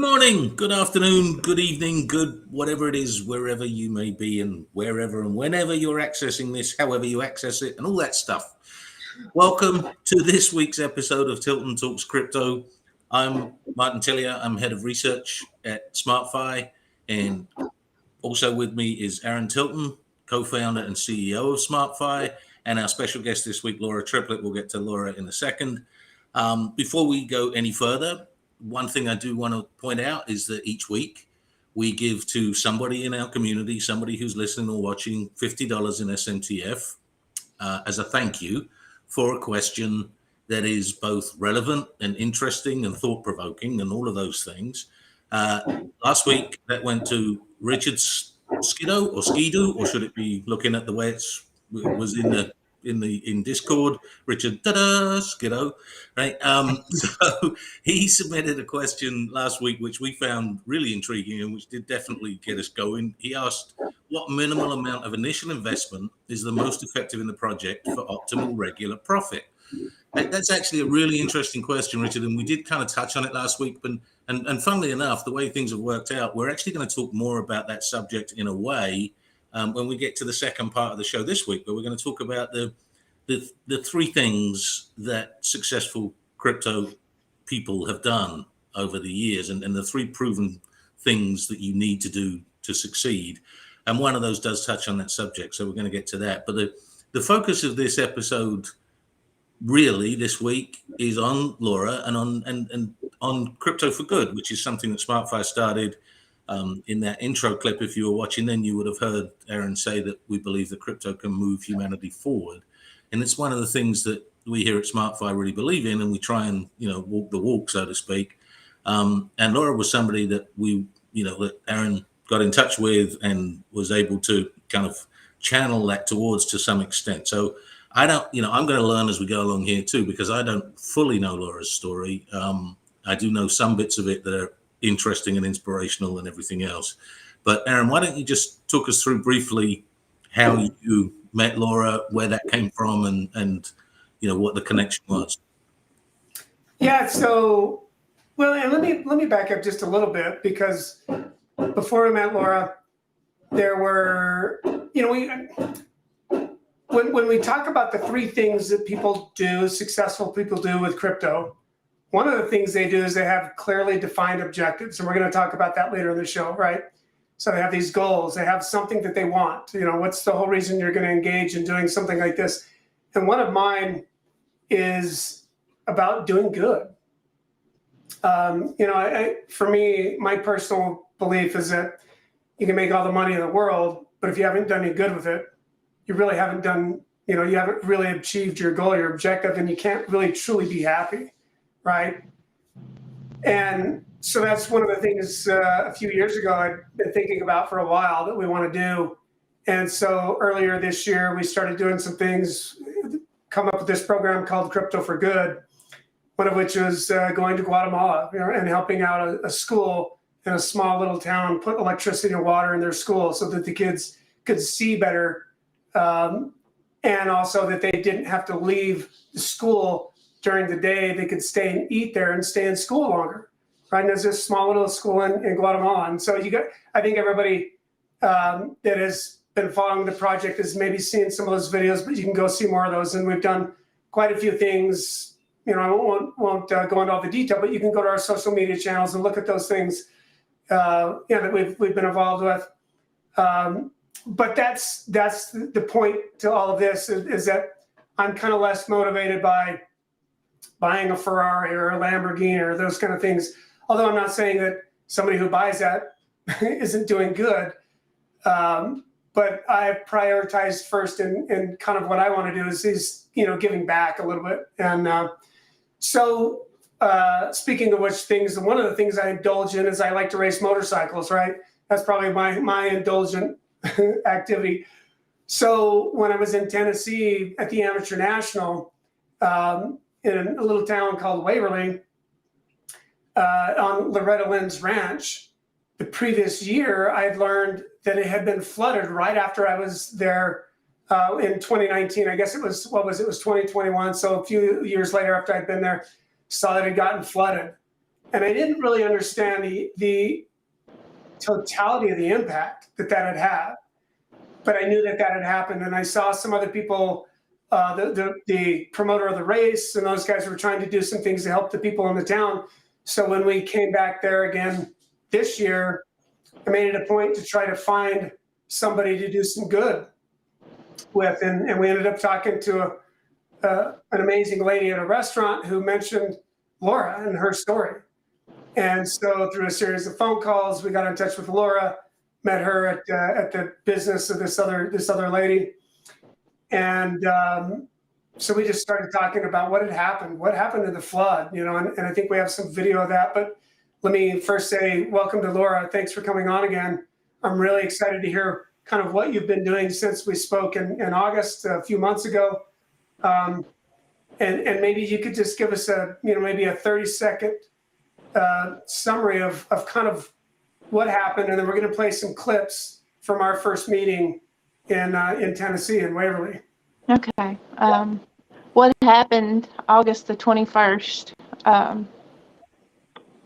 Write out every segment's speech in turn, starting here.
morning, good afternoon, good evening, good whatever it is, wherever you may be and wherever and whenever you're accessing this, however you access it and all that stuff. Welcome to this week's episode of Tilton Talks Crypto. I'm Martin Tillier. I'm head of research at SmartFi, and also with me is Aaron Tilton, co-founder and CEO of SmartFi, and our special guest this week, Laura Triplett. We'll get to Laura in a second. Before we go any further, one thing I do want to point out is that each week we give to somebody in our community, somebody who's listening or watching, $50 in SMTF as a thank you for a question that is both relevant and interesting and thought-provoking and all of those things. Last week that went to Richard Skido, or should it be looking at the way it was in Discord, Richard Skido, right? So he submitted a question last week, which we found really intriguing and which did definitely get us going. He asked, what minimal amount of initial investment is the most effective in the project for optimal regular profit? That's actually a really interesting question, Richard, and we did kind of touch on it last week. And funnily enough, the way things have worked out, we're actually going to talk more about that subject in a way when we get to the second part of the show this week, but we're going to talk about the three things that successful crypto people have done over the years and the three proven things that you need to do to succeed. And one of those does touch on that subject, so we're going to get to that. But the focus of this episode really this week is on Laura and on Crypto for Good, which is something that SmartFi started. In that intro clip, if you were watching, then you would have heard Aaron say that we believe that crypto can move humanity forward. And it's one of the things that we here at SmartFi really believe in, and we try and, walk the walk, so to speak. And Laura was somebody that that Aaron got in touch with and was able to kind of channel that towards to some extent. So I'm going to learn as we go along here too, because I don't fully know Laura's story. I do know some bits of it that are interesting and inspirational and everything else. But Aaron, why don't you just talk us through briefly how you met Laura, where that came from, and what the connection was? Yeah. So, and let me back up just a little bit, because before I met Laura, there were when we talk about the three things that successful people do with crypto. One of the things they do is they have clearly defined objectives, and we're going to talk about that later in the show, right? So they have these goals. They have something that they want. What's the whole reason you're going to engage in doing something like this? And one of mine is about doing good. For me, my personal belief is that you can make all the money in the world, but if you haven't done any good with it, you really haven't done, you haven't really achieved your goal, your objective, and you can't really truly be happy. Right. And so that's one of the things a few years ago I've been thinking about for a while that we want to do. And so earlier this year, we started doing some things, come up with this program called Crypto for Good, one of which was going to Guatemala and helping out a school in a small little town, put electricity and water in their school so that the kids could see better. And also that they didn't have to leave the school during the day. They could stay and eat there and stay in school longer, right? And there's this small little school in Guatemala. And so I think everybody that has been following the project has maybe seen some of those videos, but you can go see more of those. And we've done quite a few things. I won't go into all the detail, but you can go to our social media channels and look at those things that we've been involved with. But that's the point to all of this is that I'm kind of less motivated by buying a Ferrari or a Lamborghini or those kind of things. Although I'm not saying that somebody who buys that isn't doing good. But I've prioritized first in kind of what I want to do is giving back a little bit. And so speaking of which things, one of the things I indulge in is I like to race motorcycles, right? That's probably my indulgent activity. So when I was in Tennessee at the Amateur National, in a little town called Waverly, on Loretta Lynn's ranch, the previous year, I had learned that it had been flooded right after I was there in 2019. I guess it was 2021. So a few years later after I'd been there, saw that it had gotten flooded. And I didn't really understand the totality of the impact that had. But I knew that had happened, and I saw some other people, the promoter of the race, and those guys were trying to do some things to help the people in the town. So when we came back there again this year, I made it a point to try to find somebody to do some good with, and we ended up talking to an amazing lady at a restaurant who mentioned Laura and her story. And so through a series of phone calls, we got in touch with Laura, met her at the business of this other lady. And so we just started talking about what happened to the flood, and I think we have some video of that. But let me first say welcome to Laura. Thanks for coming on again. I'm really excited to hear kind of what you've been doing since we spoke in August, a few months ago. And maybe you could just give us maybe a 30-second summary of kind of what happened, and then we're going to play some clips from our first meeting in Tennessee, in Waverly. Okay. What happened August the 21st?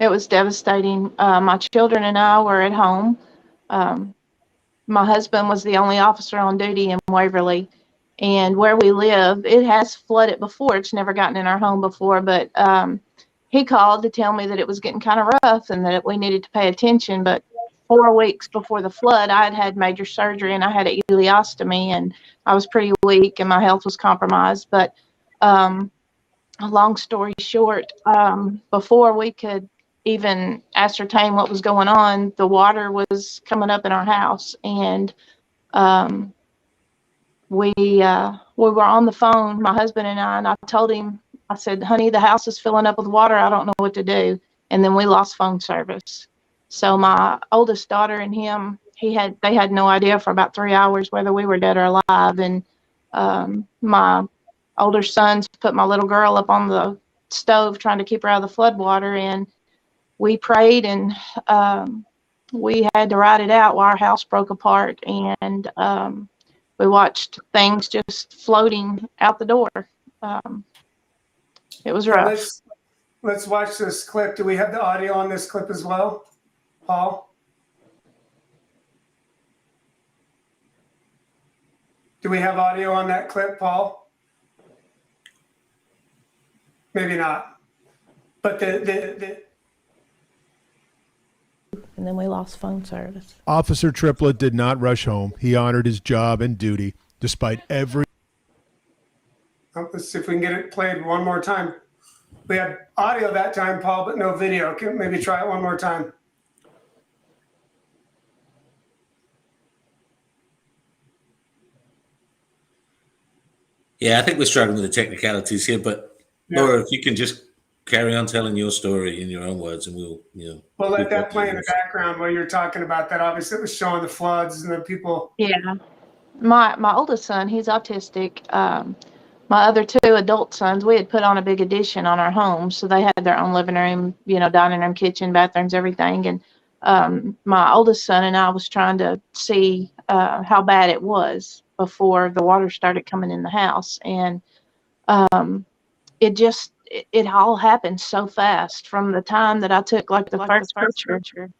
It was devastating. My children and I were at home. My husband was the only officer on duty in Waverly, and where we live, it has flooded before. It's never gotten in our home before, but he called to tell me that it was getting kind of rough and that we needed to pay attention. But 4 weeks before the flood, I had major surgery and I had an ileostomy, and I was pretty weak and my health was compromised. But a long story short, before we could even ascertain what was going on, the water was coming up in our house, and we were on the phone, my husband and I told him, I said, honey, the house is filling up with water. I don't know what to do. And then we lost phone service. So my oldest daughter and him, they had no idea for about 3 hours whether we were dead or alive. And my older sons put my little girl up on the stove trying to keep her out of the flood water. And we prayed, and we had to ride it out while our house broke apart. And we watched things just floating out the door. It was rough. Let's watch this clip. Do we have the audio on this clip as well, Paul? Do we have audio on that clip, Paul? Maybe not. But the And then we lost phone service. Officer Triplett did not rush home. He honored his job and duty despite every... Let's see if we can get it played one more time. We had audio that time, Paul, but no video. Can maybe try it one more time? Yeah, I think we're struggling with the technicalities here, but yeah. Laura, if you can just carry on telling your story in your own words, and we'll let that play in the background while you're talking about that. Obviously, it was showing the floods and the people. Yeah, my oldest son, he's autistic. My other two adult sons, we had put on a big addition on our home, so they had their own living room, dining room, kitchen, bathrooms, everything. And my oldest son and I was trying to see how bad it was before the water started coming in the house, and it all happened so fast from the time that I took the first picture.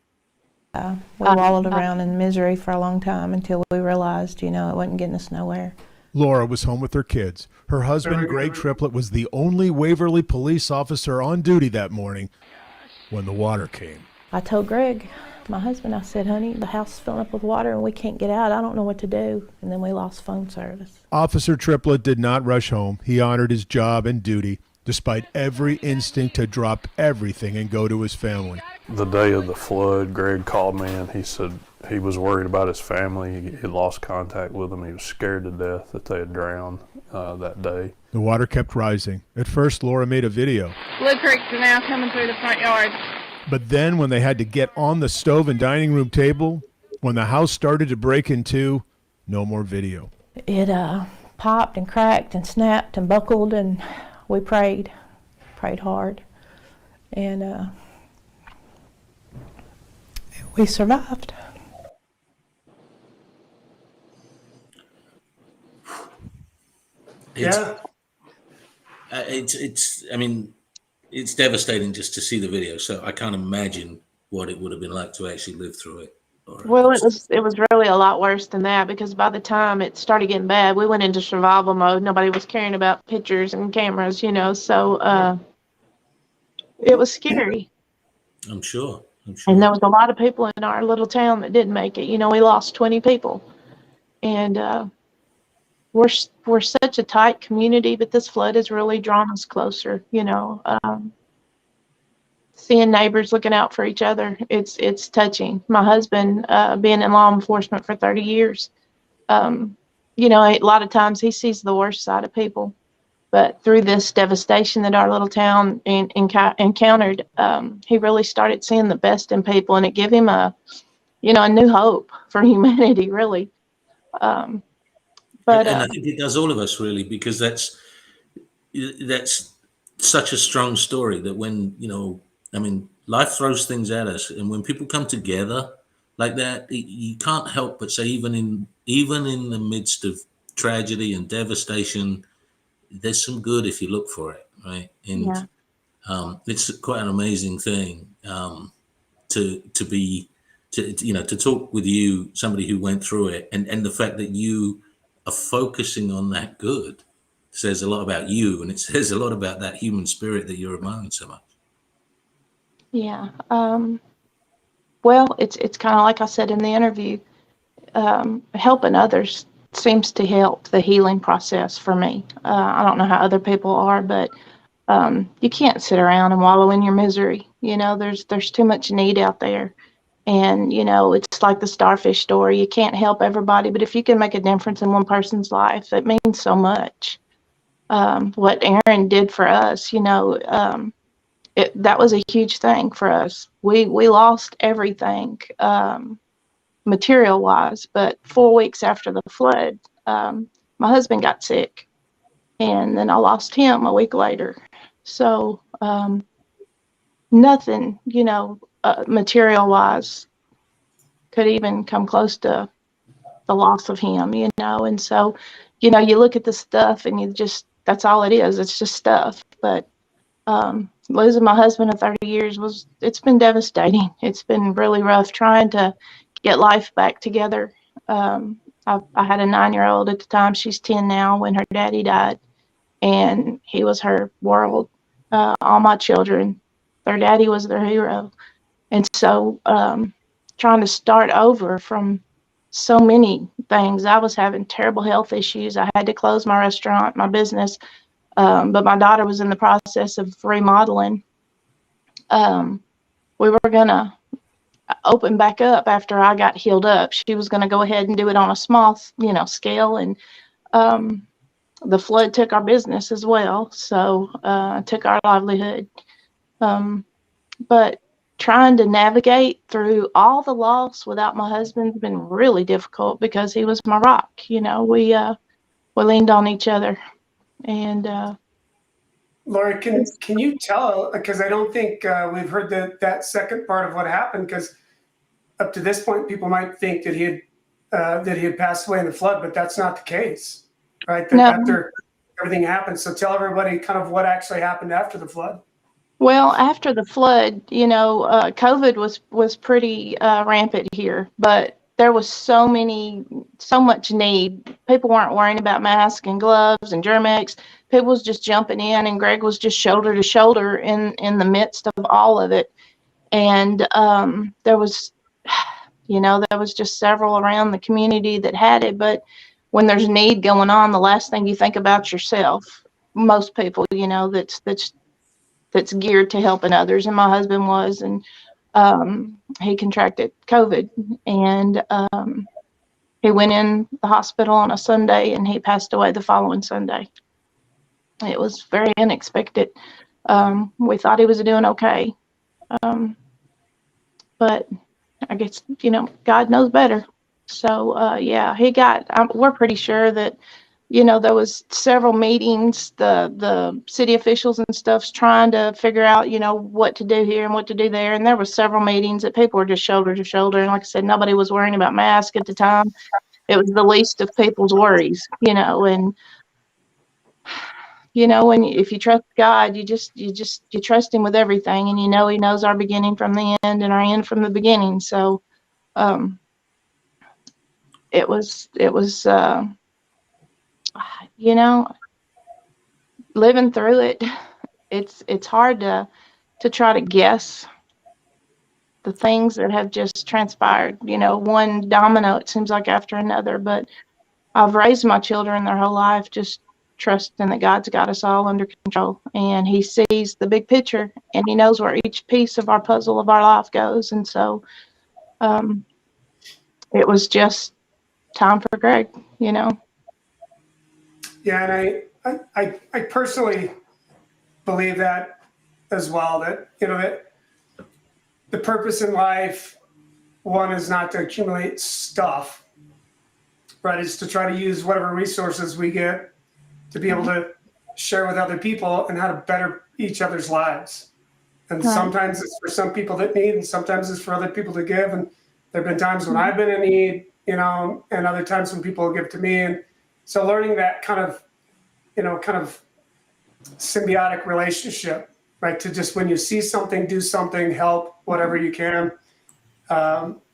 We wallowed around in misery for a long time until we realized, it wasn't getting us nowhere. Laura was home with her kids. Her husband, Greg Triplett, was the only Waverly police officer on duty that morning when the water came. I told Greg, my husband, I said, honey, the house is filling up with water and we can't get out. I don't know what to do. And then we lost phone service. Officer Triplett did not rush home. He honored his job and duty despite every instinct to drop everything and go to his family. The day of the flood, Greg called me and he said he was worried about his family. He had lost contact with them. He was scared to death that they had drowned that day. The water kept rising. At first, Laura made a video. Blue Creeks are now coming through the front yard. But then when they had to get on the stove and dining room table, when the house started to break in two, no more video. It popped and cracked and snapped and buckled, and we prayed hard. And we survived. It's, I mean, it's devastating just to see the video. So I can't imagine what it would have been like to actually live through it. Well, it was really a lot worse than that, because by the time it started getting bad, we went into survival mode. Nobody was caring about pictures and cameras, so it was scary. I'm sure. And there was a lot of people in our little town that didn't make it. We lost 20 people. And we're such a tight community, but this flood has really drawn us closer, seeing neighbors looking out for each other. It's touching. My husband, being in law enforcement for 30 years, a lot of times he sees the worst side of people. But through this devastation that our little town encountered, he really started seeing the best in people, and it gave him a new hope for humanity, really. And I think it does all of us, really, because that's such a strong story that when, life throws things at us, and when people come together like that, you can't help but say, even in the midst of tragedy and devastation, there's some good if you look for it, right? And it's quite an amazing thing to talk with you, somebody who went through it, and the fact that you are focusing on that good says a lot about you, and it says a lot about that human spirit that you're admiring so much. Yeah. Well, it's kind of like I said in the interview, helping others seems to help the healing process for me. I don't know how other people are, but you can't sit around and wallow in your misery. There's too much need out there. And, it's like the starfish story. You can't help everybody, but if you can make a difference in one person's life, it means so much. What Aaron did for us, that was a huge thing for us. We lost everything, material wise, but 4 weeks after the flood, my husband got sick, and then I lost him a week later. So nothing, material wise could even come close to the loss of him, and so, you look at the stuff and that's all it is. It's just stuff. But losing my husband of 30 years it's been devastating. It's been really rough trying to get life back together. I had a 9-year-old at the time. She's 10 now, when her daddy died, and he was her world. All my children, their daddy was their hero. And so trying to start over from so many things. I was having terrible health issues. I had to close my restaurant, my business. But my daughter was in the process of remodeling. We were going to open back up after I got healed up. She was going to go ahead and do it on a small, scale. And the flood took our business as well. So took our livelihood. But trying to navigate through all the loss without my husband's been really difficult, because he was my rock. We leaned on each other. And Laura, can you tell, because I don't think we've heard that second part of what happened, because up to this point people might think that he had passed away in the flood, but that's not the case, right? No. After everything happened. So tell everybody kind of what actually happened after the flood. Well, after the flood, COVID was pretty rampant here, but there was so much need. People weren't worrying about masks and gloves and Germ-X. People was just jumping in, and Greg was just shoulder to shoulder in the midst of all of it. And there was just several around the community that had it. But when there's need going on, the last thing you think about yourself. Most people, that's geared to helping others, and my husband was, and he contracted COVID, and he went in the hospital on a Sunday, and he passed away the following Sunday. It was very unexpected. We thought he was doing okay, but I guess God knows better. So we're pretty sure that there was several meetings, the city officials and stuff's trying to figure out, what to do here and what to do there. And there were several meetings that people were just shoulder to shoulder. And like I said, nobody was worrying about masks at the time. It was the least of people's worries, and you know, when if you trust God, you trust him with everything, and you know he knows our beginning from the end and our end from the beginning. So um it was you know, living through it, it's hard to try to guess the things that have just transpired, you know, one domino it seems like after another. But I've raised my children their whole life just trusting that God's got us all under control, and he sees the big picture, and he knows where each piece of our puzzle of our life goes. And so um it was just time for Greg, you know. Yeah, and I personally believe that as well. That that the purpose in life, one, is not to accumulate stuff, right? It's to try to use whatever resources we get to be able to share with other people and how to better each other's lives. And Right. sometimes it's for some people that need, and sometimes it's for other people to give. And there have been times when I've been in need, and other times when people give to me. And so learning that kind of symbiotic relationship, right? To just, when you see something, do something, help whatever you can,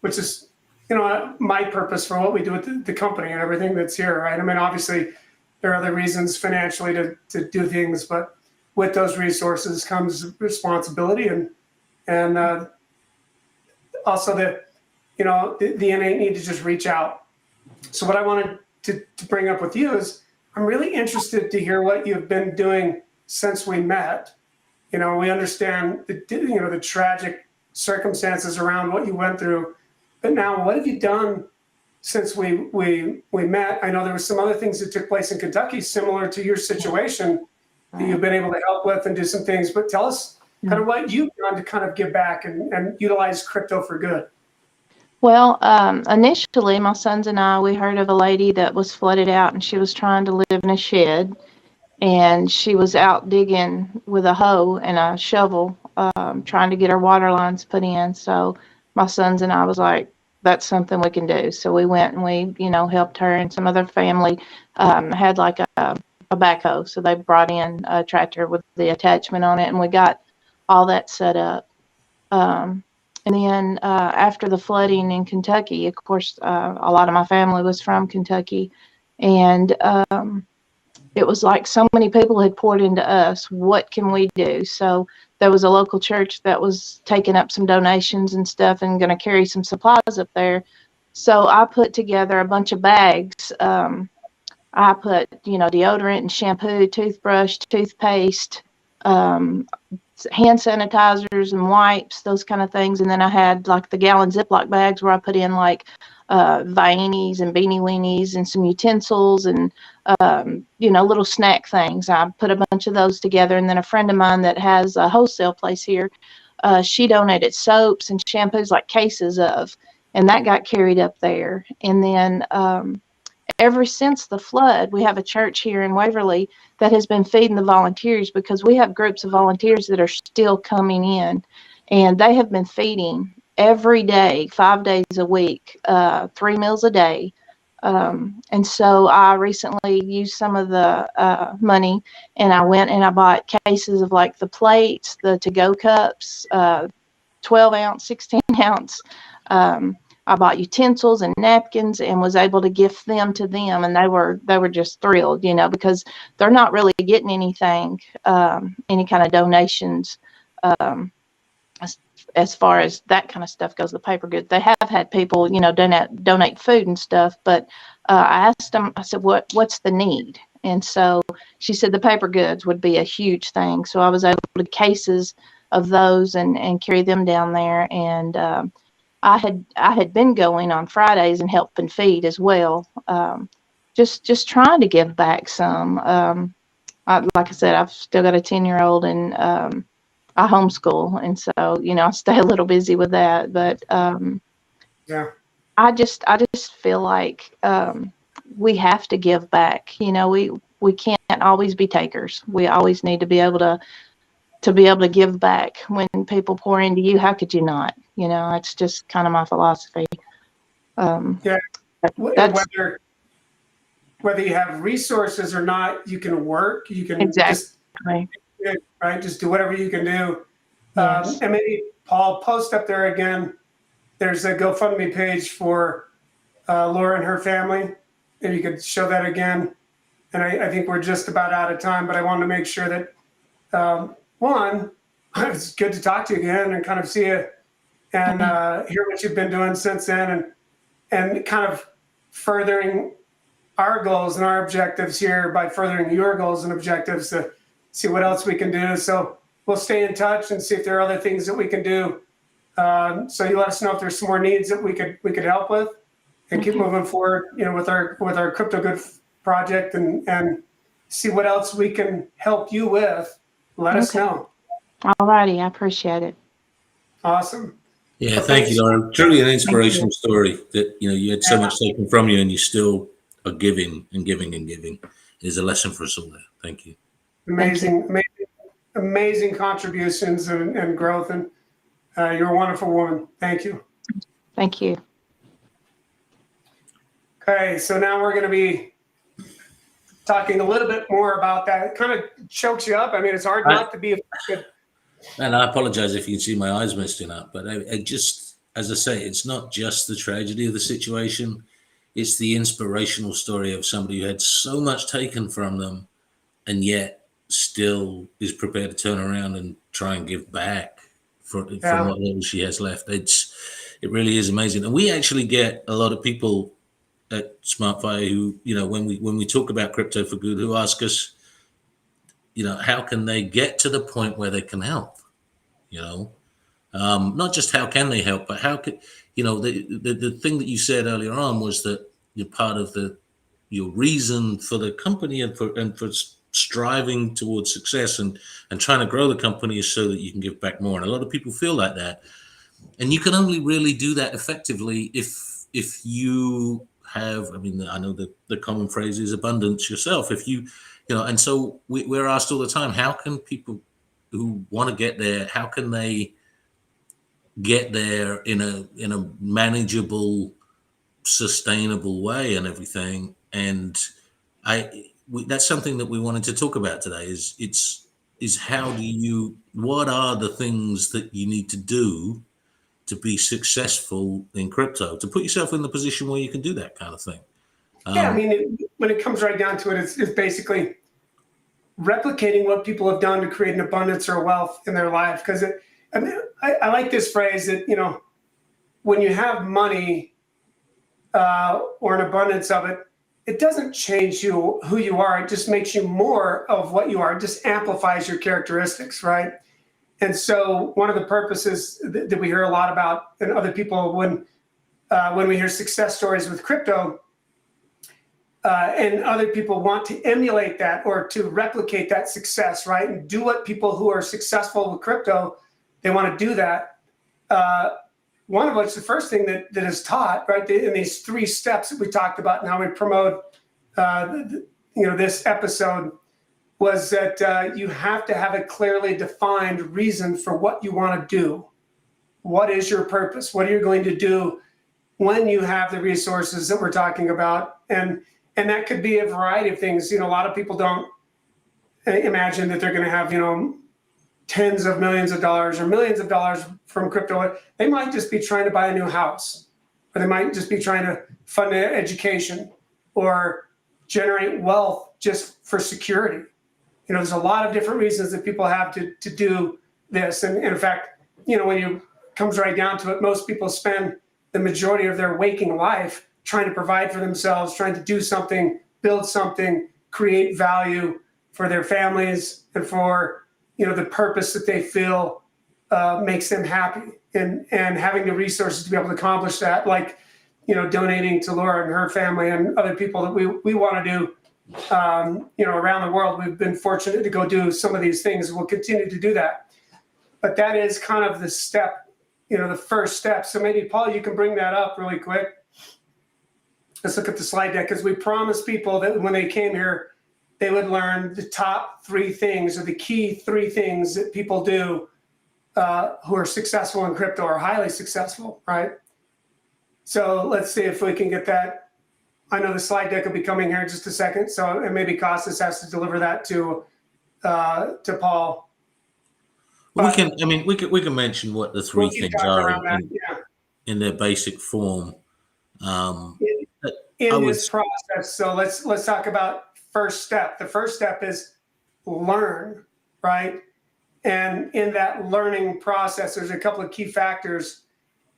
which is, my purpose for what we do with the company and everything that's here, right? I mean, obviously there are other reasons financially to do things, but with those resources comes responsibility and also the innate need to just reach out. So what I wanted to bring up with you is, I'm really interested to hear what you've been doing since we met. We understand the tragic circumstances around what you went through, but now what have you done since we met? I know there were some other things that took place in Kentucky similar to your situation that you've been able to help with and do some things, but tell us kind of what you've done to kind of give back and utilize crypto for good. Well, initially, my sons and I, we heard of a lady that was flooded out, and she was trying to live in a shed, and she was out digging with a hoe and a shovel, trying to get her water lines put in. So my sons and I was like, that's something we can do. So we went and we, helped her, and some other family had like a backhoe. So they brought in a tractor with the attachment on it, and we got all that set up. And then after the flooding in Kentucky, of course, a lot of my family was from Kentucky, and it was like so many people had poured into us. What can we do? So there was a local church that was taking up some donations and stuff and going to carry some supplies up there. So I put together a bunch of bags. I put, deodorant and shampoo, toothbrush, toothpaste, hand sanitizers and wipes, those kind of things. And then I had like the gallon Ziploc bags where I put in like Viennese and beanie weenies and some utensils and, little snack things. I put a bunch of those together. And then a friend of mine that has a wholesale place here, she donated soaps and shampoos, like cases of, and that got carried up there. And then ever since the flood, we have a church here in Waverly that has been feeding the volunteers, because we have groups of volunteers that are still coming in, and they have been feeding every day, 5 days a week, 3 meals a day. And so I recently used some of the money, and I went and I bought cases of like the plates, the to-go cups, 12 ounce, 16 ounce. I bought utensils and napkins and was able to gift them to them, and they were just thrilled, because they're not really getting anything, any kind of donations, as far as that kind of stuff goes, the paper goods. They have had people, donate food and stuff, but I asked them, I said, what's the need? And so she said the paper goods would be a huge thing. So I was able to cases of those and carry them down there. And I had been going on Fridays and helping feed as well, just trying to give back some. Like I said, I've still got a 10-year-old, and I homeschool, and so I stay a little busy with that. But Yeah. I just feel like we have to give back. We can't always be takers. We always need to be able to give back. When people pour into you, how could you not? It's just kind of my philosophy. Yeah. That's, whether you have resources or not, you can work, you can just, Exactly. right, just do whatever you can do. Yes. And maybe Paul, post up there again, there's a GoFundMe page for Laura and her family. If you could show that again. And I think we're just about out of time, but I wanted to make sure that, one, it's good to talk to you again and kind of see you and hear what you've been doing since then, and kind of furthering our goals and our objectives here by furthering your goals and objectives to see what else we can do. So we'll stay in touch and see if there are other things that we can do. So you let us know if there's some more needs that we could help with, and keep moving forward, with our Crypto Good project, and see what else we can help you with. Let us know. All righty. I appreciate it. Awesome. Yeah, Well, thank thanks. you, Lauren. Truly an inspirational story that, you had so much taken from you and you still are giving and giving and giving. Is a lesson for us all there. Thank you. Amazing contributions and growth, and you're a wonderful woman. Thank you. Thank you. Okay, so now we're going to be talking a little bit more about that. It kind of chokes you up. I mean, it's hard not to be affected. And I apologize if you can see my eyes misting up, but I just, as I say, it's not just the tragedy of the situation. It's the inspirational story of somebody who had so much taken from them and yet still is prepared to turn around and try and give back from what little she has left. It really is amazing. And we actually get a lot of people at SmartFire who, when we talk about crypto for good, who ask us, how can they get to the point where they can help? Not just how can they help, but how could, the thing that you said earlier on was that you're part of your reason for the company and for striving towards success and trying to grow the company is so that you can give back more. And a lot of people feel like that. And you can only really do that effectively if you have, I know the common phrase is abundance yourself. If and so we're asked all the time, how can people who want to get there, how can they get there in a manageable, sustainable way and everything? And that's something that we wanted to talk about today is what are the things that you need to do to be successful in crypto, to put yourself in the position where you can do that kind of thing? When it comes right down to it, it's basically replicating what people have done to create an abundance or wealth in their life. Because I like this phrase that, when you have money or an abundance of it, it doesn't change who you are. It just makes you more of what you are. It just amplifies your characteristics, right? And so one of the purposes that we hear a lot about, and other people, when we hear success stories with crypto, and other people want to emulate that or to replicate that success, right? And do what people who are successful with crypto, they want to do that. One of which, the first thing that is taught, right, in these 3 steps that we talked about and how we promote, this episode, was that you have to have a clearly defined reason for what you want to do. What is your purpose? What are you going to do when you have the resources that we're talking about? And that could be a variety of things. A lot of people don't imagine that they're going to have, tens of millions of dollars or millions of dollars from crypto. They might just be trying to buy a new house, or they might just be trying to fund their education or generate wealth just for security. There's a lot of different reasons that people have to do this. And in fact, when it comes right down to it, most people spend the majority of their waking life trying to provide for themselves, trying to do something, build something, create value for their families and for, the purpose that they feel makes them happy, and having the resources to be able to accomplish that, like, donating to Laura and her family and other people that we want to do, around the world. We've been fortunate to go do some of these things. We'll continue to do that. But that is kind of the step, the first step. So maybe, Paul, you can bring that up really quick. Let's look at the slide deck, because we promised people that when they came here, they would learn the top 3 things, or the key 3 things that people do who are successful in crypto or highly successful, right? So let's see if we can get that I know the slide deck will be coming here in just a second, so and maybe Costas has to deliver that to Paul. Well, But we can mention what the three we'll keep things talking are around that. Yeah. in their basic form. I In would this process, so let's talk about first step. The first step is learn, right? And in that learning process, there's a couple of key factors.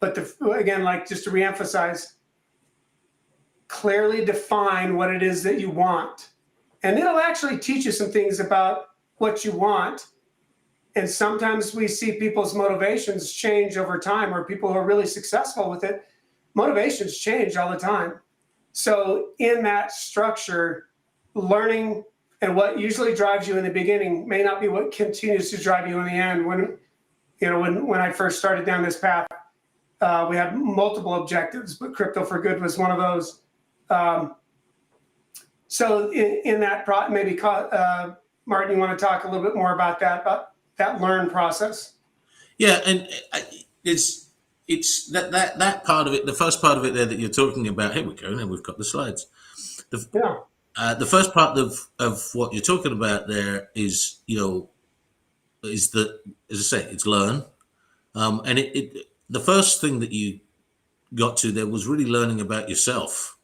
But again, like just to reemphasize, clearly define what it is that you want. And it'll actually teach you some things about what you want. And sometimes we see people's motivations change over time, or people who are really successful with it, motivations change all the time. So in that structure, learning and what usually drives you in the beginning may not be what continues to drive you in the end. When I first started down this path, we had multiple objectives, but Crypto for Good was one of those. So in that, maybe Martin, you want to talk a little bit more about that learn process? Yeah, and it's that part of it. The first part of it there that you're talking about. Here we go. Now we've got the slides. The first part of what you're talking about there is that, as I say, it's learn, and the first thing that you got to there was really learning about yourself.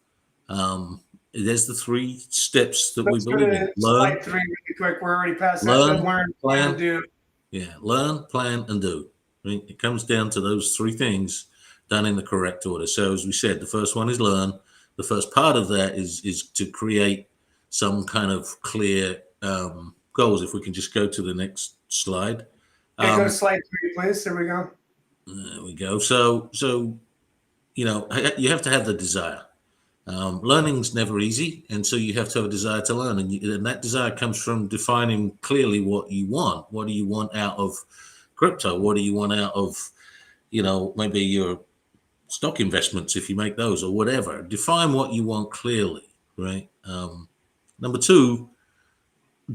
There's the three steps that we believe in. Learn. Slide 3 really quick. We're already past that. Learn, Plan, and do. Yeah, learn, plan, and do. It comes down to those three things done in the correct order. So as we said, the first one is learn. The first part of that is to create some kind of clear goals. If we can just go to the next slide. Go to slide 3, please. There we go. There we go. So you have to have the desire. Learning's never easy, and so you have to have a desire to learn, and that desire comes from defining clearly what you want. What do you want out of crypto? What do you want out of, maybe your stock investments if you make those or whatever? Define what you want clearly, right? Number 2,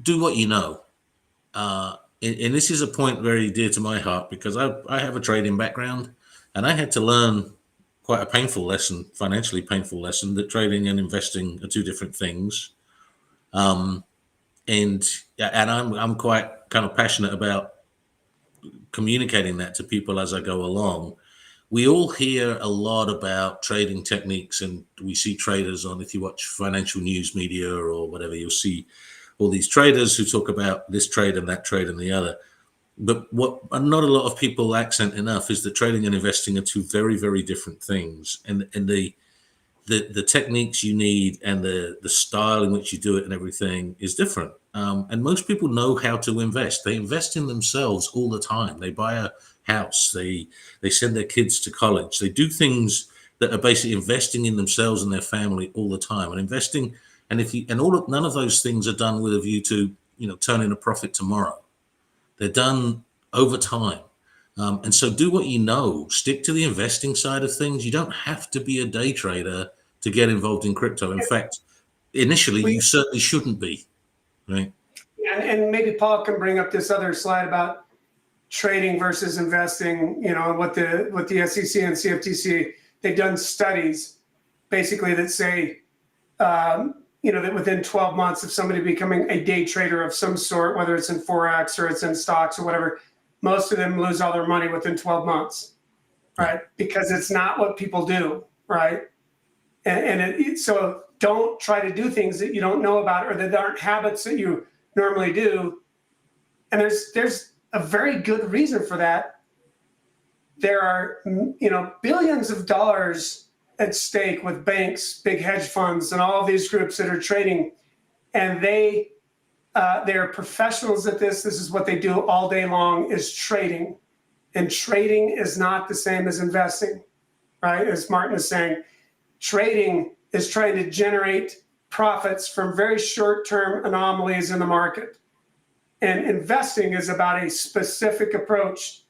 do what you know. And this is a point very dear to my heart because I have a trading background, and I had to learn quite a painful lesson, financially painful lesson, that trading and investing are two different things. And I'm quite kind of passionate about communicating that to people as I go along. We all hear a lot about trading techniques, and we see traders on, if you watch financial news media or whatever, you'll see all these traders who talk about this trade and that trade and the other. But what not a lot of people accent enough is that trading and investing are two very, very different things. And the techniques you need and the style in which you do it and everything is different. And most people know how to invest. They invest in themselves all the time. They buy a house. They send their kids to college. They do things that are basically investing in themselves and their family all the time. And investing, and none of those things are done with a view to turning a profit tomorrow. They're done over time. And so do what you know. Stick to the investing side of things. You don't have to be a day trader to get involved in crypto. In fact, initially, you certainly shouldn't be. Right? And maybe Paul can bring up this other slide about trading versus investing, what the SEC and CFTC, they've done studies basically that say, that within 12 months of somebody becoming a day trader of some sort, whether it's in Forex or it's in stocks or whatever, most of them lose all their money within 12 months, right? Because it's not what people do, right? So don't try to do things that you don't know about or that aren't habits that you normally do. And there's a very good reason for that. There are, billions of dollars at stake with banks, big hedge funds, and all of these groups that are trading, and they're professionals at this. This is what they do all day long, is trading. And trading is not the same as investing, right? As Martin is saying, trading is trying to generate profits from very short-term anomalies in the market. And investing is about a specific approach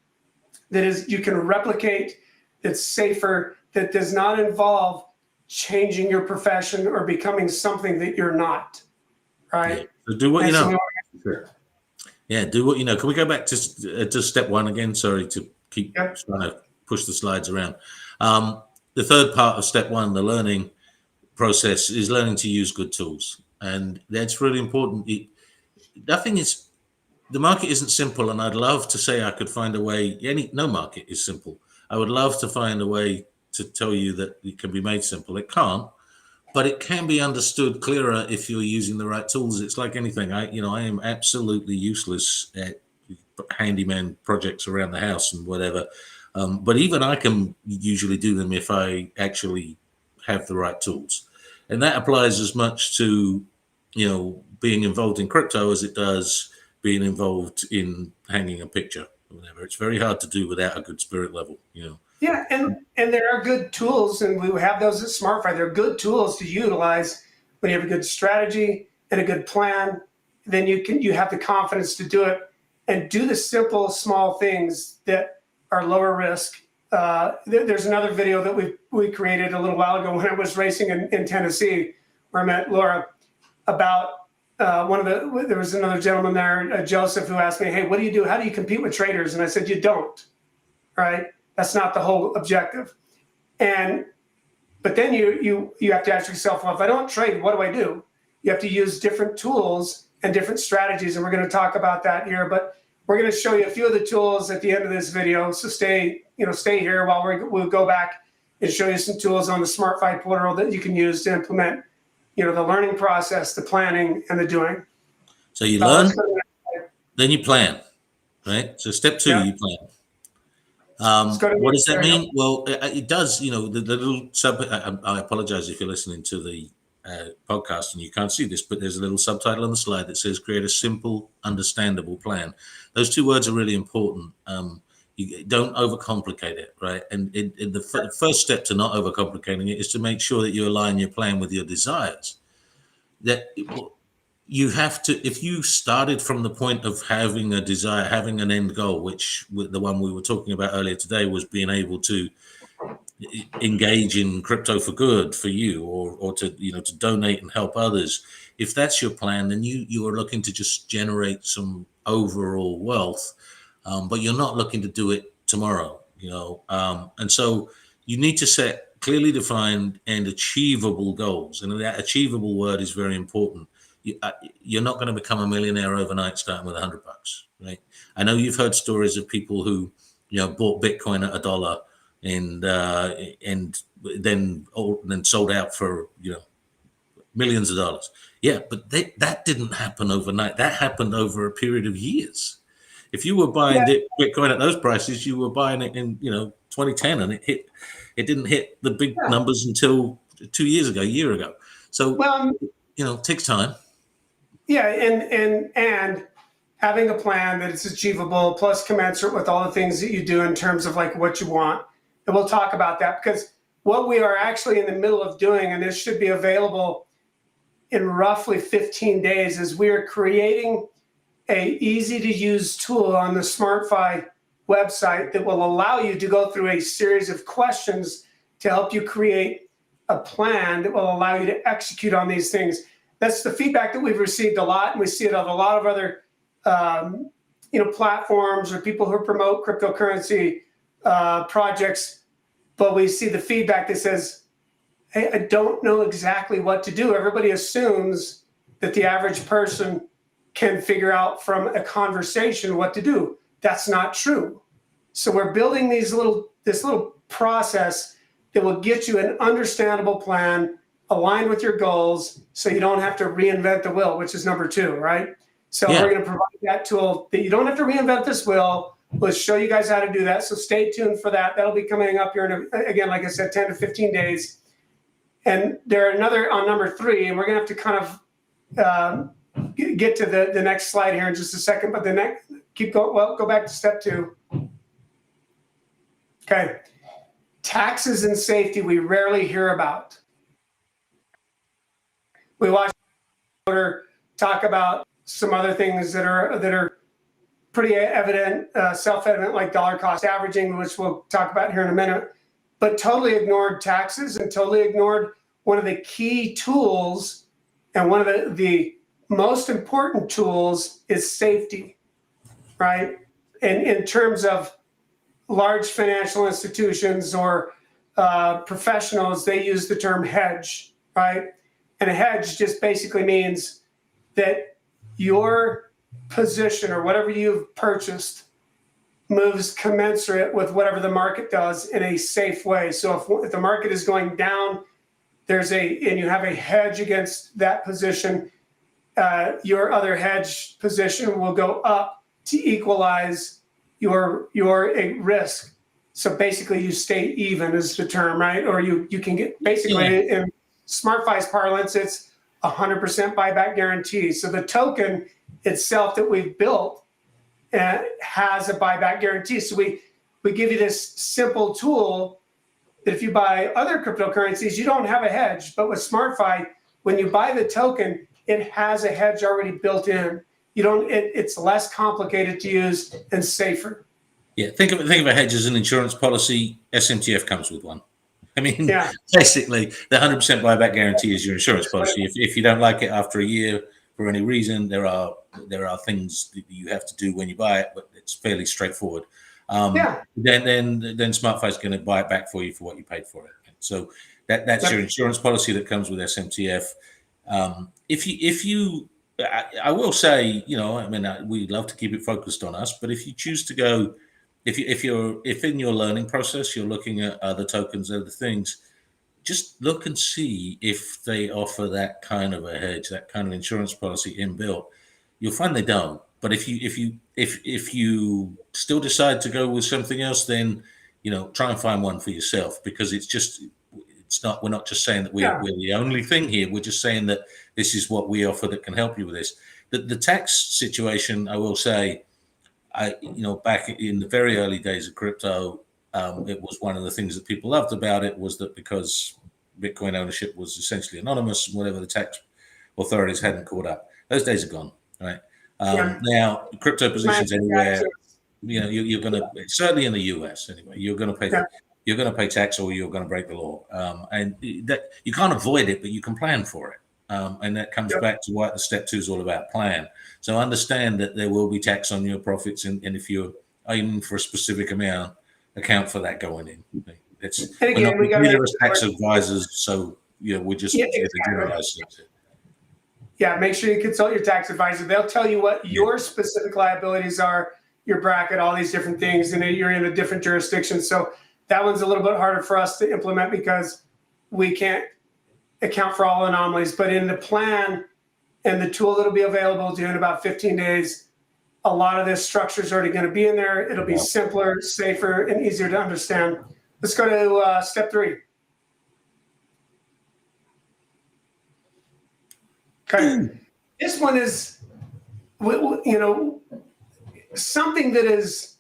that is you can replicate, that's safer, that does not involve changing your profession or becoming something that you're not, right? Yeah. So do what you know. Yeah, do what you know. Can we go back to step 1 again? Sorry to keep trying to push the slides around. The third part of step 1, the learning, process is learning to use good tools, and that's really important. Nothing is the market isn't simple, and I'd love to say I could find a way. No market is simple. I would love to find a way to tell you that it can be made simple. It can't, but it can be understood clearer if you're using the right tools. It's like anything. I am absolutely useless at handyman projects around the house and whatever. But even I can usually do them if I actually have the right tools. And that applies as much to, being involved in crypto as it does being involved in hanging a picture or whatever. It's very hard to do without a good spirit level. Yeah, and there are good tools, and we have those at SmartFi. They're good tools to utilize when you have a good strategy and a good plan. Then you have the confidence to do it and do the simple, small things that are lower risk. There's another video that we created a little while ago when I was racing in Tennessee, where I met Laura, about there was another gentleman there, Joseph, who asked me, "Hey, what do you do? How do you compete with traders?" And I said, "You don't, right? That's not the whole objective." But then you have to ask yourself, well, if I don't trade, what do? You have to use different tools and different strategies, and we're going to talk about that here. But we're going to show you a few of the tools at the end of this video. So stay here while we'll go back and show you some tools on the SmartFi portal that you can use to implement, the learning process, the planning, and the doing. So you learn, then you plan, right? So step 2, you plan. What does that mean? Well, it does, the little I apologize if you're listening to the podcast and you can't see this, but there's a little subtitle on the slide that says create a simple, understandable plan. Those 2 words are really important. You don't overcomplicate it, right? And the first step to not overcomplicating it is to make sure that you align your plan with your desires. That you have to, if you started from the point of having a desire, having an end goal, which the one we were talking about earlier today was being able to engage in crypto for good for you, or to to donate and help others. If that's your plan, then you are looking to just generate some overall wealth, but you're not looking to do it tomorrow, and so you need to set clearly defined and achievable goals, and that achievable word is very important. You're not going to become a millionaire overnight starting with $100, right? I know you've heard stories of people who bought Bitcoin at $1 and then sold out for millions of dollars. Yeah, but that didn't happen overnight. That happened over a period of years. If you were buying Bitcoin at those prices, you were buying it in 2010, and it didn't hit the big numbers until 2 years ago, a year ago. So it takes time. Yeah, and having a plan that is achievable plus commensurate with all the things that you do in terms of like what you want. And we'll talk about that, because what we are actually in the middle of doing, and this should be available in roughly 15 days, is we are creating a easy to use tool on the SmartFi website that will allow you to go through a series of questions to help you create a plan that will allow you to execute on these things. That's the feedback that we've received a lot, and we see it on a lot of other platforms or people who promote cryptocurrency projects. But we see the feedback that says, "Hey, I don't know exactly what to do." Everybody assumes that the average person can figure out from a conversation what to do. That's not true. So we're building this little process that will get you an understandable plan aligned with your goals, so you don't have to reinvent the wheel, which is number 2, right? So we're going to provide that tool that you don't have to reinvent this wheel. We'll show you guys how to do that. So stay tuned for that. That'll be coming up here again, like I said, 10 to 15 days. And there are another on number 3, and we're going to have to kind of get to the next slide here in just a second. But the next, keep going. Well, go back to step 2. Okay. Taxes and safety we rarely hear about. We watched talk about some other things that are pretty evident, self-evident, like dollar cost averaging, which we'll talk about here in a minute, but totally ignored taxes and totally ignored one of the key tools, and one of the most important tools is safety, right? And in terms of large financial institutions or professionals, they use the term hedge. right? And a hedge just basically means that your position or whatever you've purchased moves commensurate with whatever the market does in a safe way. So if the market is going down, and you have a hedge against that position, your other hedge position will go up to equalize your risk. So basically, you stay even is the term, right? Or you can get basically in SmartFi's parlance, it's 100% buyback guarantee. So the token itself that we've built has a buyback guarantee. So we give you this simple tool that if you buy other cryptocurrencies, you don't have a hedge. But with SmartFi, when you buy the token, it has a hedge already built in. It's less complicated to use and safer. Yeah, think of a hedge as an insurance policy. SMTF comes with one. I mean, basically, the 100% buyback guarantee is your insurance policy. If you don't like it after a year for any reason, there are things that you have to do when you buy it, but it's fairly straightforward. Then SmartFi is going to buy it back for you for what you paid for it. So that's your insurance policy that comes with SMTF. I will say, we'd love to keep it focused on us, but if you choose to go, if in your learning process you're looking at other tokens, other things, just look and see if they offer that kind of a hedge, that kind of insurance policy inbuilt. You'll find they don't. But if you still decide to go with something else, then try and find one for yourself, because we're not just saying that we're the only thing here. We're just saying that this is what we offer that can help you with this. The tax situation, I will say, back in the very early days of crypto, it was one of the things that people loved about it was that because Bitcoin ownership was essentially anonymous, whatever the tax authorities hadn't caught up. Those days are gone, right? Now, crypto positions anywhere, you're going to, certainly in the US anyway, you're going to pay tax or you're going to break the law. And that you can't avoid it, but you can plan for it. And that comes back to what the step 2 is all about, plan. So understand that there will be tax on your profits. And if you're aiming for a specific amount, account for that going in. We're not as tax advisors, so we're just generalize it. Yeah, make sure you consult your tax advisor. They'll tell you what your specific liabilities are, your bracket, all these different things, and you're in a different jurisdiction. So that one's a little bit harder for us to implement because we can't account for all anomalies. But in the plan and the tool that'll be available to you in about 15 days, a lot of this structure is already going to be in there. It'll be simpler, safer, and easier to understand. Let's go to step 3. Okay. This one is, something that is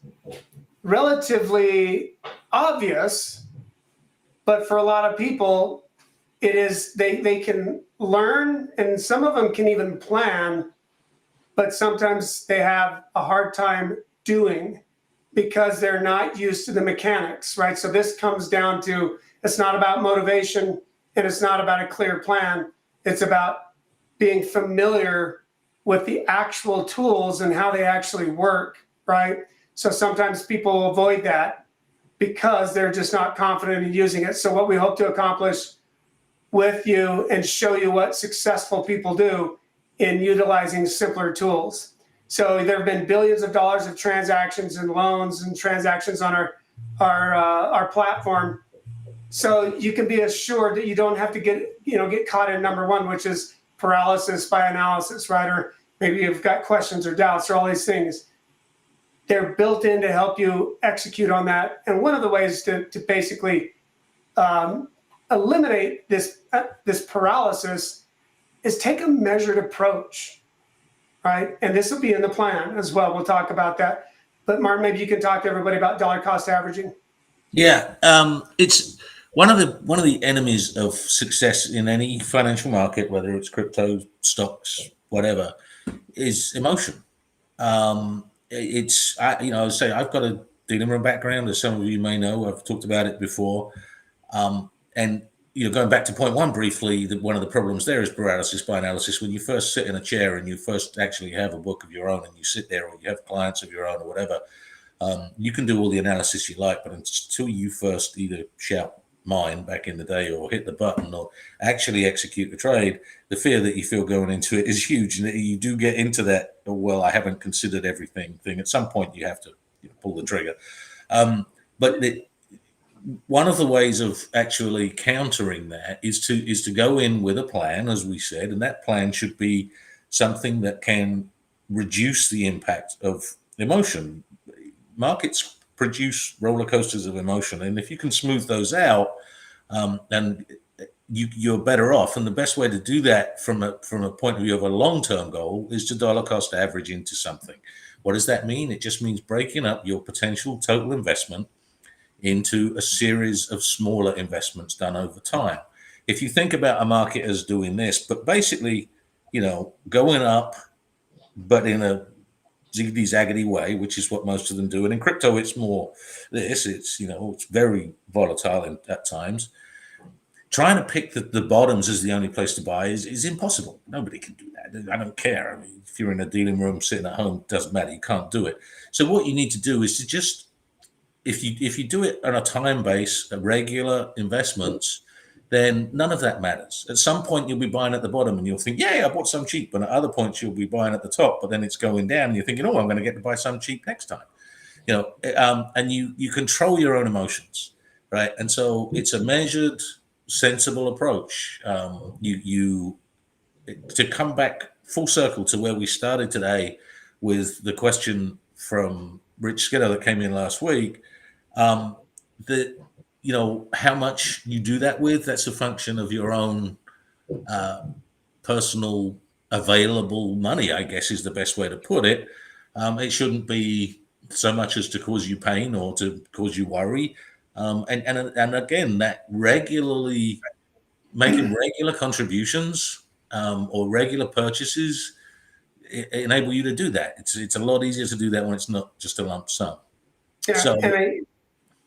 relatively obvious, but for a lot of people, it is they can learn, and some of them can even plan, but sometimes they have a hard time doing because they're not used to the mechanics, right? So this comes down to, it's not about motivation and it's not about a clear plan. It's about being familiar with the actual tools and how they actually work, right? So sometimes people avoid that because they're just not confident in using it. So what we hope to accomplish with you and show you what successful people do in utilizing simpler tools. So there have been billions of dollars of transactions and loans and transactions on our platform. So you can be assured that you don't have to get caught in number 1, which is paralysis by analysis, right? Or maybe you've got questions or doubts or all these things. They're built in to help you execute on that. And one of the ways to basically eliminate this paralysis is take a measured approach, right? And this will be in the plan as well. We'll talk about that. But Martin, maybe you can talk to everybody about dollar cost averaging. Yeah, it's one of the enemies of success in any financial market, whether it's crypto, stocks, whatever, is emotion. I would say I've got a dealer background, as some of you may know. I've talked about it before. And going back to point 1 briefly, one of the problems there is paralysis by analysis. When you first sit in a chair and you first actually have a book of your own and you sit there, or you have clients of your own or whatever, you can do all the analysis you like, but until you first either shout mine back in the day, or hit the button, or actually execute the trade, the fear that you feel going into it is huge. And you do get into that, oh, well, I haven't considered everything thing. At some point, you have to pull the trigger. But one of the ways of actually countering that is to go in with a plan, as we said, and that plan should be something that can reduce the impact of emotion. Markets produce roller coasters of emotion, and if you can smooth those out, then you're better off. And the best way to do that from a point of view of a long-term goal is to dollar cost average into something. What does that mean? It just means breaking up your potential total investment into a series of smaller investments done over time. If you think about a market as doing this, but basically, going up, but in a ziggity zaggedy way, which is what most of them do. And in crypto, it's more this. It's very volatile at times. Trying to pick the bottoms as the only place to buy is impossible. Nobody can do that. I don't care. I mean, if you're in a dealing room sitting at home, it doesn't matter. You can't do it. So what you need to do is to just, if you do it on a time base, regular investments, then none of that matters. At some point, you'll be buying at the bottom and you'll think, yeah, I bought some cheap. And at other points, you'll be buying at the top, but then it's going down and you're thinking, oh, I'm going to get to buy some cheap next time. And you control your own emotions, right? And so it's a measured, sensible approach. To come back full circle to where we started today with the question from Rich Skinner that came in last week, how much you do that with, that's a function of your own personal available money, I guess is the best way to put it. It shouldn't be so much as to cause you pain or to cause you worry. And again, that regularly making regular contributions or regular purchases enable you to do that. It's a lot easier to do that when it's not just a lump sum. Yeah, so,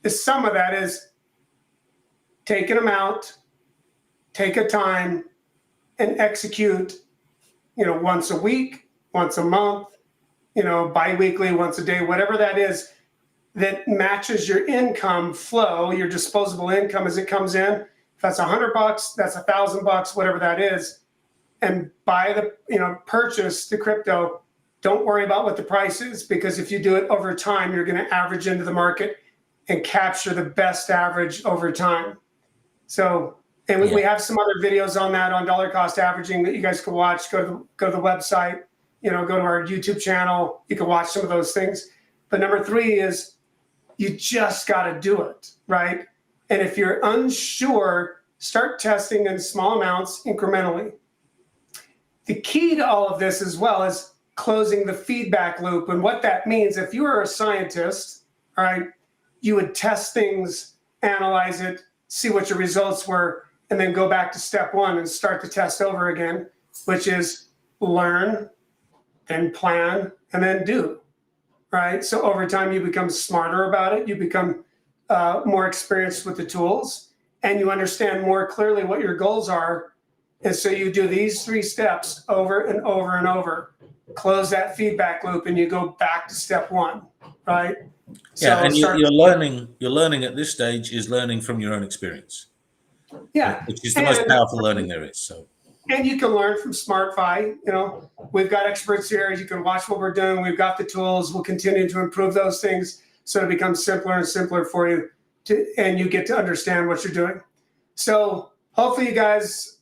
the sum of that is take an amount, take a time, and execute, once a week, once a month, bi-weekly, once a day, whatever that is, that matches your income flow, your disposable income as it comes in. If that's $100, that's $1,000, whatever that is, and buy purchase the crypto. Don't worry about what the price is, because if you do it over time, you're going to average into the market and capture the best average over time. So, and we have some other videos on that, on dollar cost averaging, that you guys can watch. Go to the website, go to our YouTube channel. You can watch some of those things. But number 3 is you just got to do it, right? And if you're unsure, start testing in small amounts incrementally. The key to all of this as well is closing the feedback loop. And what that means, if you were a scientist, all right, you would test things, analyze it, see what your results were, and then go back to step 1 and start the test over again, which is learn, then plan, and then do, right? So over time, you become smarter about it. You become more experienced with the tools, and you understand more clearly what your goals are. And so you do these 3 steps over and over and over, close that feedback loop, and you go back to step 1, right? Yeah, so and you're learning at this stage is learning from your own experience. Yeah. Which is the most powerful learning there is. So. And you can learn from SmartFi. We've got experts here. You can watch what we're doing. We've got the tools. We'll continue to improve those things so it becomes simpler and simpler for you, and you get to understand what you're doing. So hopefully you guys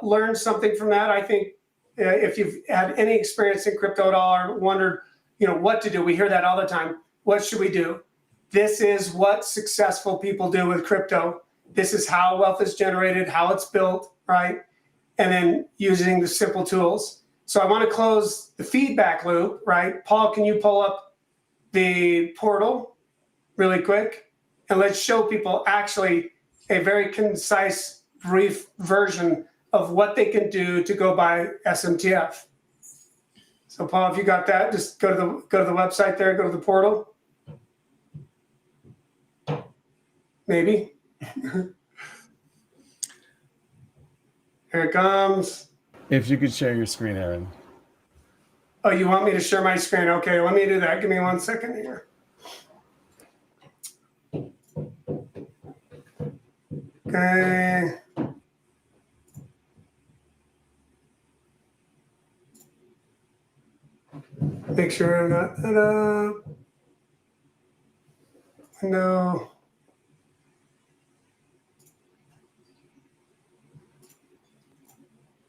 learned something from that. I think if you've had any experience in crypto at all or wondered, what to do, we hear that all the time. What should we do? This is what successful people do with crypto. This is how wealth is generated, how it's built, right? And then using the simple tools. So I want to close the feedback loop, right? Paul, can you pull up the portal really quick? And let's show people actually a very concise, brief version of what they can do to go buy SMTF. So Paul, if you got that, just go to the website there, go to the portal. Maybe. Here it comes. If you could share your screen, Aaron. Oh, you want me to share my screen? Okay, let me do that. Give me 1 second here. Okay. Make sure I'm not that up. No.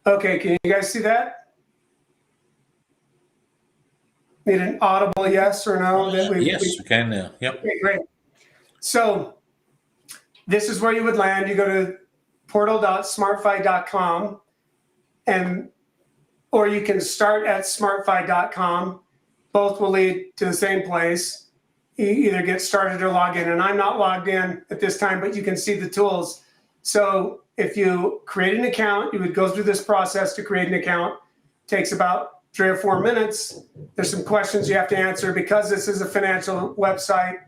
Okay, can you guys see that? Need an audible yes or no? Yes, we can now. Yep. Okay, great. So this is where you would land. You go to portal.smartfi.com or you can start at smartfi.com. Both will lead to the same place. You either get started or log in. And I'm not logged in at this time, but you can see the tools. So if you create an account, you would go through this process to create an account. It takes about 3 or 4 minutes. There's some questions you have to answer because this is a financial website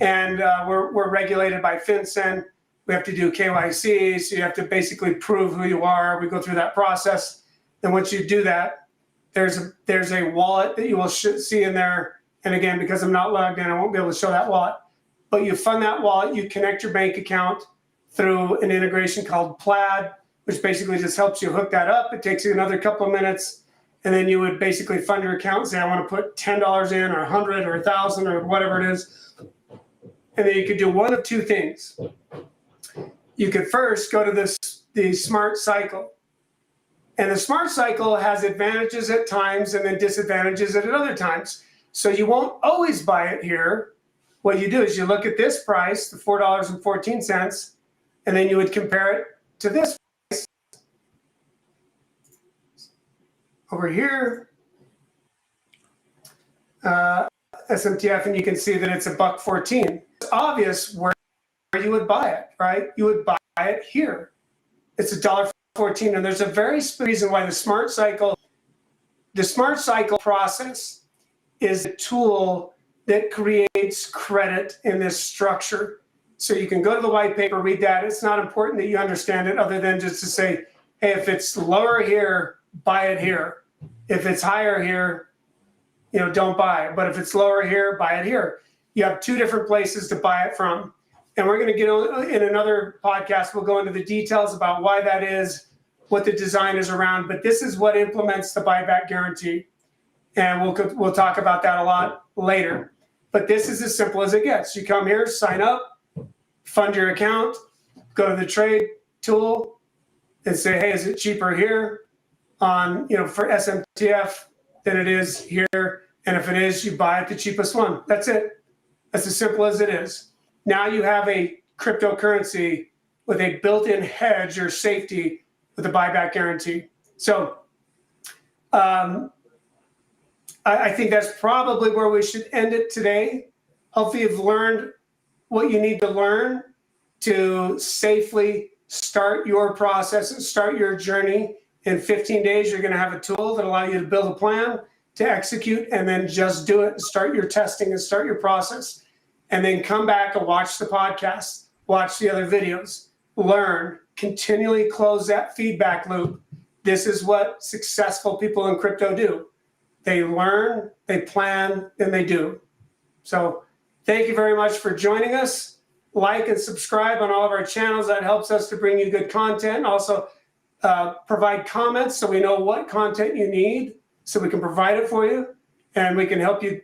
and we're regulated by FinCEN. We have to do KYC, so you have to basically prove who you are. We go through that process. Then once you do that, there's a wallet that you will see in there. And again, because I'm not logged in, I won't be able to show that wallet. But you fund that wallet, you connect your bank account through an integration called Plaid, which basically just helps you hook that up. It takes you another couple of minutes. And then you would basically fund your account and say, I want to put $10 in or 100 or 1,000 or whatever it is. And then you could do one of two things. You could first go to the Smart Cycle. And the Smart Cycle has advantages at times and then disadvantages at other times. So you won't always buy it here. What you do is you look at this price, the $4.14, and then you would compare it to this price over here, SMTF, and you can see that it's $1.14. It's obvious where you would buy it, right? You would buy it here. It's $1.14, and there's a very reason why the Smart Cycle process is a tool that creates credit in this structure. So you can go to the white paper, read that. It's not important that you understand it other than just to say, hey, if it's lower here, buy it here. If it's higher here, don't buy it. But if it's lower here, buy it here. You have two different places to buy it from. And we're going to get in another podcast, we'll go into the details about why that is, what the design is around. But this is what implements the buyback guarantee. And we'll talk about that a lot later. But this is as simple as it gets. You come here, sign up, fund your account, go to the trade tool and say, hey, is it cheaper here on, for SMTF than it is here? And if it is, you buy it the cheapest one. That's it. That's as simple as it is. Now you have a cryptocurrency with a built-in hedge or safety with a buyback guarantee. So I think that's probably where we should end it today. Hopefully you've learned what you need to learn to safely start your process and start your journey. In 15 days, you're going to have a tool that allows you to build a plan, to execute, and then just do it and start your testing and start your process. And then come back and watch the podcast, watch the other videos, learn, continually close that feedback loop. This is what successful people in crypto do. They learn, they plan, and they do. So thank you very much for joining us. Like and subscribe on all of our channels. That helps us to bring you good content. And also provide comments so we know what content you need so we can provide it for you. And we can help you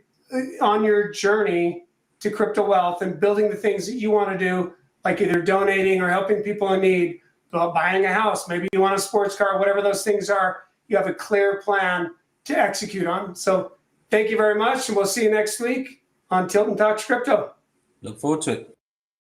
on your journey to crypto wealth and building the things that you want to do, like either donating or helping people in need, buying a house. Maybe you want a sports car, whatever those things are. You have a clear plan to execute on. So thank you very much, and we'll see you next week on Tilton Talks Crypto. Look forward to it.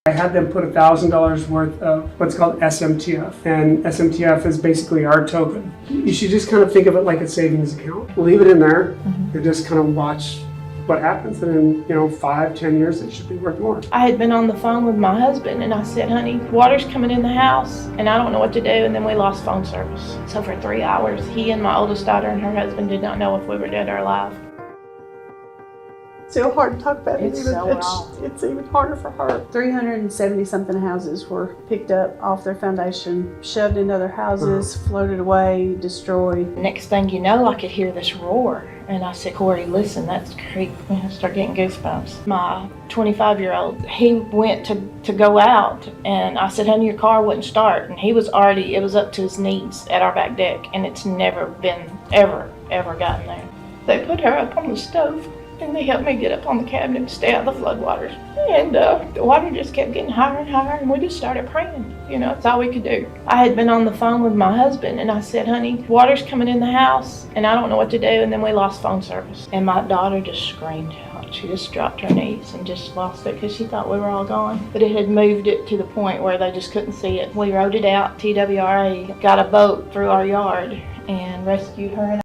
I had them put $1,000 worth of what's called SMTF, and SMTF is basically our token. You should just kind of think of it like a savings account. Leave it in there and just kind of watch what happens. And in 5-10 years, it should be worth more. I had been on the phone with my husband and I said, honey, water's coming in the house and I don't know what to do. And then we lost phone service. So for 3 hours, he and my oldest daughter and her husband did not know if we were dead or alive. Still hard to talk about. It's so wrong. It's even harder for her. 370 something houses were picked up off their foundation, shoved into other houses, floated away, destroyed. Next thing you know, I could hear this roar. And I said, Corey, listen, that's creepy. I start getting goosebumps. My 25-year-old, he went to go out, and I said, honey, your car wouldn't start. And he was already, it was up to his knees at our back deck, and it's never been, ever gotten there. They put her up on the stove, and they helped me get up on the cabinet to stay out of the floodwaters. And the water just kept getting higher and higher, and we just started praying. You know, it's all we could do. I had been on the phone with my husband, and I said, honey, water's coming in the house, and I don't know what to do. And then we lost phone service. And my daughter just screamed out. She just dropped her knees and just lost it because she thought we were all gone. But it had moved it to the point where they just couldn't see it. We rode it out. TWRA got a boat through our yard and rescued her.